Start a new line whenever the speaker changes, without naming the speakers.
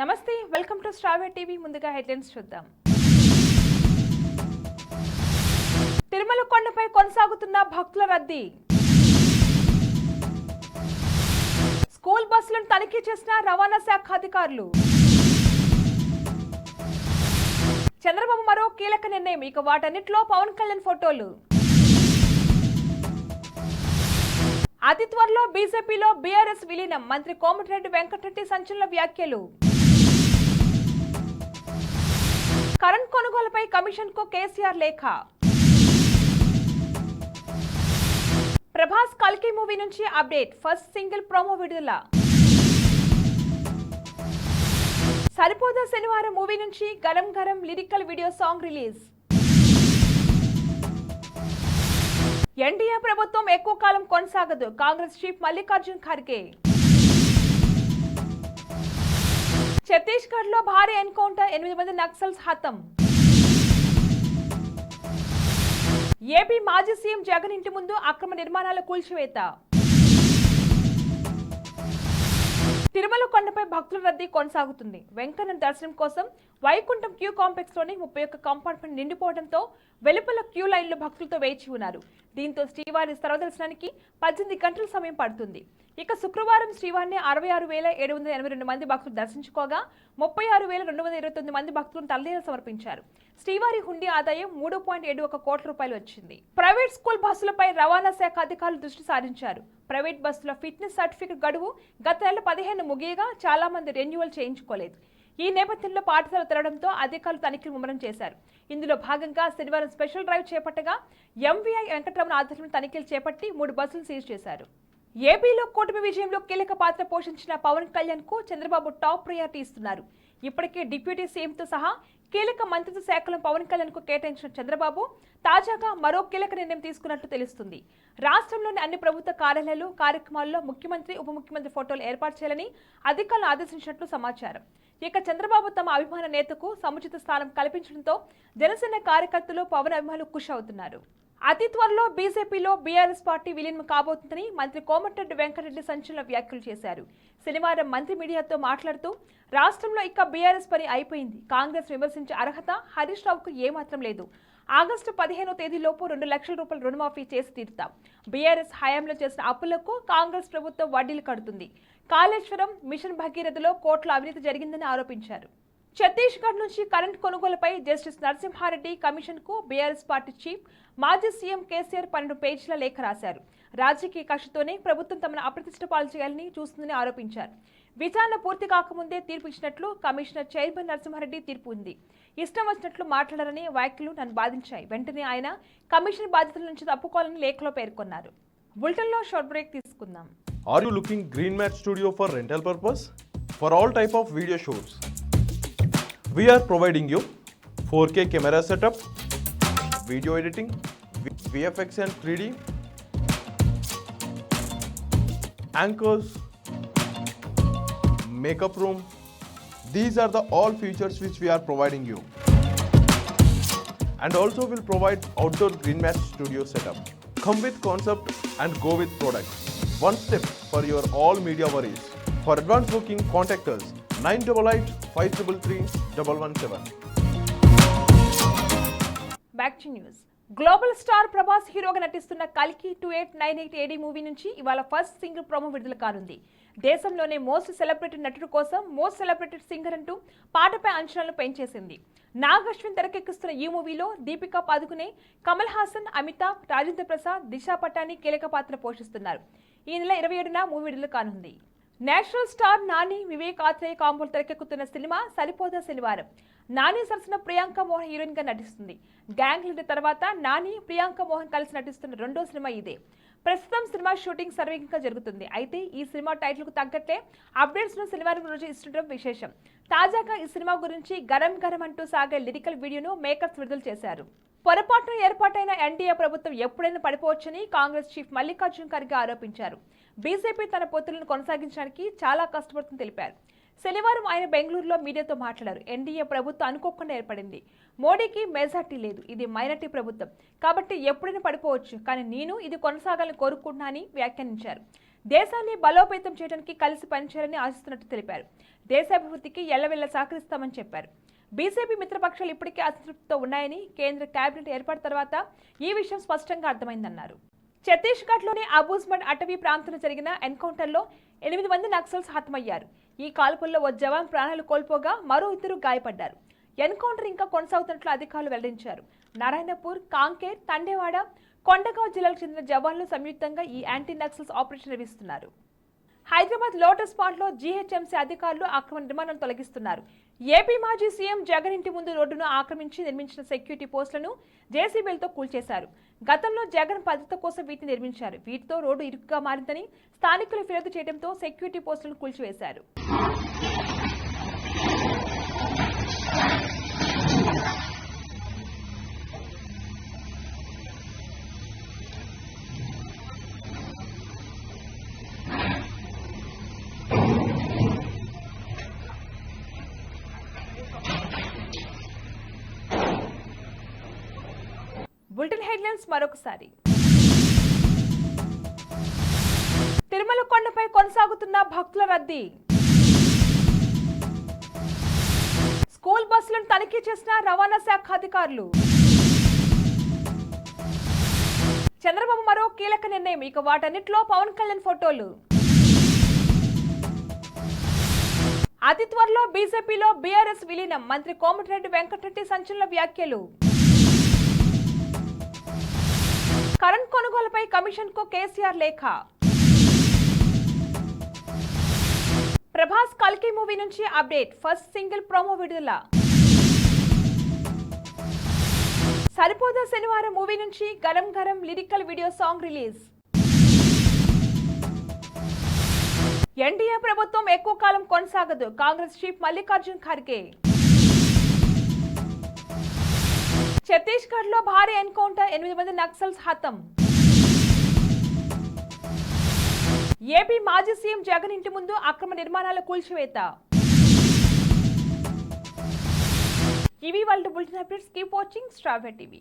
నమస్తే welcome to star TV ముందుగా headlines చూద్దాం. తిరుమల కొండపై కొనసాగుతున్న భక్తుల రద్దీ. స్కూల్ బస్సులను తనిఖీ చేసిన రవాణా శాఖ అధికారులు. చంద్రబాబు మరో కీలక నిర్ణయం, ఇక వాటన్నిటిలో పవన్ కళ్యాణ్ ఫోటోలు. అతి త్వరలో బీజేపీలో బీఆర్ఎస్ విలీనం, మంత్రి కోమటిరెడ్డి వెంకటరెడ్డి సంచలన వ్యాఖ్యలు. కరెంట్ కొనుగోలుపై కమిషన్ కు కేసీఆర్ లేఖ. ప్రభాస్ కల్కి మూవీ నుంచి అప్డేట్, ఫస్ట్ సింగిల్ ప్రోమో విడుదల. సరిపోదా శనివారం మూవీ నుంచి garam garam lyrical video song release. NDA ప్రభుత్వం ఎక్కువ కాలం కొనసాగదు, కాంగ్రెస్ చీఫ్ మల్లికార్జున్ ఖర్గే. ఛత్తీస్గఢ్ లో భారీ ఎన్కౌంటర్, 8 మంది నక్సల్స్ హతం. ఏపీ మాజీ సీఎం జగన్ ఇంటి ముందు అక్రమ నిర్మాణాల కూల్చివేత. తిరుమల కొండపై భక్తుల రద్దీ కొనసాగుతుంది. వెంకన్న దర్శనం కోసం వైకుంఠం క్యూ కాంప్లెక్స్ లోని 31 కంపార్ట్మెంట్ నిండిపోవడంతో వెలుపల క్యూ లైన్లో భక్తులతో వేచి ఉన్నారు. దీంతో శ్రీవారి సర్వదర్శనానికి 18 గంటల సమయం పడుతుంది. ఇక శుక్రవారం శ్రీవారిని 66,782 మంది భక్తులు దర్శించుకోగా 36,229 మంది భక్తులను తలనీలాలు సమర్పించారు. శ్రీవారి హుండీ ఆదాయం 3.71 కోట్ల రూపాయలు వచ్చింది. ప్రైవేట్ స్కూల్ బస్సులపై రవాణా శాఖ అధికారులు దృష్టి సారించారు. ప్రైవేట్ బస్సుల ఫిట్నెస్ సర్టిఫికెట్ గడువు గత నెల 15 ముగియగా చాలా మంది రెన్యువల్ చేయించుకోలేదు. ఈ నేపథ్యంలో పాఠశాల తెరవడంతో అధికారులు తనిఖీలు ముమ్మరం చేశారు. ఇందులో భాగంగా శనివారం స్పెషల్ డ్రైవ్ చేపట్టగా ఎంవీఐ వెంకటరమణ ఆధ్వర్యంలో తనిఖీలు చేపట్టి 3 బస్సులు సీజ్ చేశారు. ఏపీలో కూటమి విజయంలో కీలక పాత్ర పోషించిన పవన్ కళ్యాణ్ కు చంద్రబాబు టాప్ ప్రయారిటీ ఇస్తున్నారు. ఇప్పటికే డిప్యూటీ సీఎంతో సహా కీలక మంత్రిత్వ శాఖలను పవన్ కళ్యాణ్ కు కేటాయించిన చంద్రబాబు తాజాగా మరో కీలక నిర్ణయం తీసుకున్నట్లు తెలుస్తుంది. రాష్ట్రంలోని అన్ని ప్రభుత్వ కార్యాలయాలు, కార్యక్రమాల్లో ముఖ్యమంత్రి, ఉప ముఖ్యమంత్రి ఫోటోలు ఏర్పాటు చేయాలని అధికారులు ఆదేశించినట్లు సమాచారం. ఇక చంద్రబాబు తమ అభిమాన నేతకు సముచిత స్థానం కల్పించడంతో జనసేన కార్యకర్తలు పవన్ అభిమానులు ఖుషి అవుతున్నారు. అతి త్వరలో బీజేపీలో బీఆర్ఎస్ పార్టీ విలీనం కాబోతుందని మంత్రి కోమటిరెడ్డి వెంకటరెడ్డి సంచలన వ్యాఖ్యలు చేశారు. శనివారం మంత్రి మీడియాతో మాట్లాడుతూ రాష్ట్రంలో ఇక బీఆర్ఎస్ పని అయిపోయింది, కాంగ్రెస్ విమర్శించే అర్హత హరీష్ రావుకు ఏమాత్రం లేదు. ఆగస్టు 15వ తేదీలోపు 2 లక్షల రూపాయల రుణమాఫీ చేసి తీరుతాం. బీఆర్ఎస్ హయాంలో చేసిన అప్పులకు కాంగ్రెస్ ప్రభుత్వం వడ్డీలు కడుతుంది. కాళేశ్వరం, మిషన్ భగీరథలో కోట్ల అవినీతి జరిగిందని ఆరోపించారు. ఛత్తీస్గఢ్ నుంచి కరెంట్ కొనుగోలుపై జస్టిస్ నరసింహారెడ్డి కమిషన్ కు బీఆర్ఎస్ పార్టీ చీఫ్ మాజీ సీఎం కేసీఆర్ 12 పేజీల లేఖ రాశారు. రాజకీయ కక్షతోనే ప్రభుత్వం తమను అప్రతిష్ట పాలు చేయాలని చూస్తుందని ఆరోపించారు. విచారణ పూర్తి కాకముందే తీర్పు ఇచ్చినట్లు కమిషనర్ చైర్మన్ నరసింహారెడ్డి తీర్పు ఉంది. ఇష్టం వచ్చినట్లు మాట్లాడారని వ్యాఖ్యలు నన్ను బాధించాయి. వెంటనే ఆయన కమిషన్ బాధ్యతల నుంచి తప్పుకోవాలని లేఖలో పేర్కొన్నారు. బులెటిన్ లో షార్ట్ బ్రేక్ తీసుకుందాం.
Are you looking Green Mat Studio for rental purpose? For all type of video shoots, we are providing you 4K camera setup, video editing, VFX and 3D, anchors, makeup room. These are the all features which we are providing you. And also will provide outdoor Green Mat Studio setup. Come with concept and go with product. One step for your all media worries. For advance booking, contact us 9885333117.
Back to news. Global star Prabhas హీరోగా నటిస్తున్న కల్కి 2898 AD movie నుంచి ఇవాళ first single promo విడుదల కానుంది. దేశంలోనే most celebrated నటుడు కోసం మోస్ట్ సెలబ్రేటెడ్ సింగర్ అంటూ పాటపై అంచనాలను పెంచేసింది. నాగ్ అశ్విన్ తెరకెక్కిస్తున్న ఈ మూవీలో దీపికా పాదుకునే, కమల్ హాసన్, అమితాబ్, రాజేంద్ర ప్రసాద్, దిశా పటాని కీలక పాత్ర పోషిస్తున్నారు. ఈ నెల 27న మూవీ విడుదల కానుంది. నేషనల్ స్టార్ నాని, వివేక్ ఆత్రేయ కాంబోలు తెరకెక్కుతున్న సినిమా సరిపోదా శనివారం. నాని సరసన ప్రియాంక మోహన్ హీరోయిన్ గా నటిస్తుంది. గ్యాంగ్ లీడర్ తర్వాత నాని, ప్రియాంక మోహన్ కలిసి నటిస్తున్న రెండో సినిమా ఇదే. ప్రస్తుతం సినిమా షూటింగ్ సర్వేగంగా జరుగుతుంది. అయితే ఈ సినిమా టైటిల్ కు తగ్గట్టే అప్డేట్స్ ను శనివారం రోజు ఇస్తుండడం విశేషం. తాజాగా ఈ సినిమా గురించి గరం గరం అంటూ సాగే లిరికల్ వీడియోను మేకర్స్ విడుదల చేశారు. పొరపాటున ఏర్పాటైన ఎన్డీఏ ప్రభుత్వం ఎప్పుడైనా పడిపోవచ్చని కాంగ్రెస్ చీఫ్ మల్లికార్జున్ ఖర్గే ఆరోపించారు. బీజేపీ తన పొత్తులను కొనసాగించడానికి చాలా కష్టపడుతుందని తెలిపారు. శనివారం ఆయన బెంగళూరులో మీడియాతో మాట్లాడారు. ఎన్డీఏ ప్రభుత్వం అనుకోకుండా ఏర్పడింది. మోడీకి మెజార్టీ లేదు, ఇది మైనార్టీ ప్రభుత్వం కాబట్టి ఎప్పుడైనా పడిపోవచ్చు, కానీ నేను ఇది కొనసాగాలని కోరుకుంటున్నా అని వ్యాఖ్యానించారు. దేశాన్ని బలోపేతం చేయడానికి కలిసి పనిచేయాలని ఆశిస్తున్నట్టు తెలిపారు. దేశాభివృద్ధికి ఎల్లవెల్ల సహకరిస్తామని చెప్పారు. బీజేపీ మిత్రపక్షాలు ఇప్పటికే అసంతృప్తితో ఉన్నాయని, కేంద్ర కేబినెట్ ఏర్పాటు తర్వాత ఈ విషయం స్పష్టంగా అర్థమైందన్నారు. ఛత్తీస్గఢ్లోని అబూజ్మడ్ అటవీ ప్రాంతంలో జరిగిన ఎన్కౌంటర్లో 8 మంది నక్సల్స్ హతమయ్యారు. ఈ కాల్పుల్లో ఓ జవాన్ ప్రాణాలు కోల్పోగా మరో 2 గాయపడ్డారు. ఎన్కౌంటర్ ఇంకా కొనసాగుతున్నట్లు అధికారులు వెల్లడించారు. నారాయణపూర్, కాంకేర్, తండేవాడ, కొండగావ్ జిల్లాలకు చెందిన జవాన్లు సంయుక్తంగా ఈ యాంటీ నక్సల్స్ ఆపరేషన్ నిర్వహిస్తున్నారు. హైదరాబాద్ లోటస్ పాండ్లో జీహెచ్ఎంసీ అధికారులు అక్రమ నిర్మాణాలను తొలగిస్తున్నారు. ఏపీ మాజీ సీఎం జగన్ ఇంటి ముందు రోడ్డును ఆక్రమించి నిర్మించిన సెక్యూరిటీ పోస్టులను జేసీబీలతో కూల్చేశారు. గతంలో జగన్ భద్రత కోసం వీటిని నిర్మించారు. వీటితో రోడ్డు ఇరుకుగా మారిందని స్థానికులు ఫిర్యాదు చేయడంతో సెక్యూరిటీ పోస్టులను కూల్చివేశారు. బులెటిన్ హెడ్లైన్స్ మరొకసారి. తిరుమల కొండపై కొనసాగుతున్న భక్తుల రద్దీ. స్కూల్ బస్సులను తనిఖీ చేసిన రవాణా శాఖ అధికారులు. చంద్రబాబు మరో కీలక నిర్ణయం, ఇక వాటన్నిటిలో పవన్ కళ్యాణ్ ఫోటోలు. అతి త్వరలో బీజేపీలో బీఆర్ఎస్ విలీనం, మంత్రి కోమటిరెడ్డి వెంకటరెడ్డి సంచలన వ్యాఖ్యలు. కరెంట్ కొనుగోలుపై కమిషన్ కు కేసీఆర్ లేఖ. ప్రభాస్ కల్కి మూవీ నుంచి అప్డేట్, ఫస్ట్ సింగిల్ ప్రోమో విడుదల. సరిపోదా శనివారం మూవీ నుంచి garam garam lyrical video song release. NDA ప్రభుత్వం ఎక్కువ కాలం కొనసాగదు, కాంగ్రెస్ చీఫ్ మల్లికార్జున్ ఖర్గే. ఛత్తీస్గఢ్లో భారీ ఎన్కౌంటర్, 8 మంది నక్సల్స్ హతం. ఏపీ మాజీ సీఎం జగన్ ఇంటి ముందు అక్రమ నిర్మాణాల కూల్చివేత. ఇవి వాళ్ళ bulletin updates. Keep watching star TV.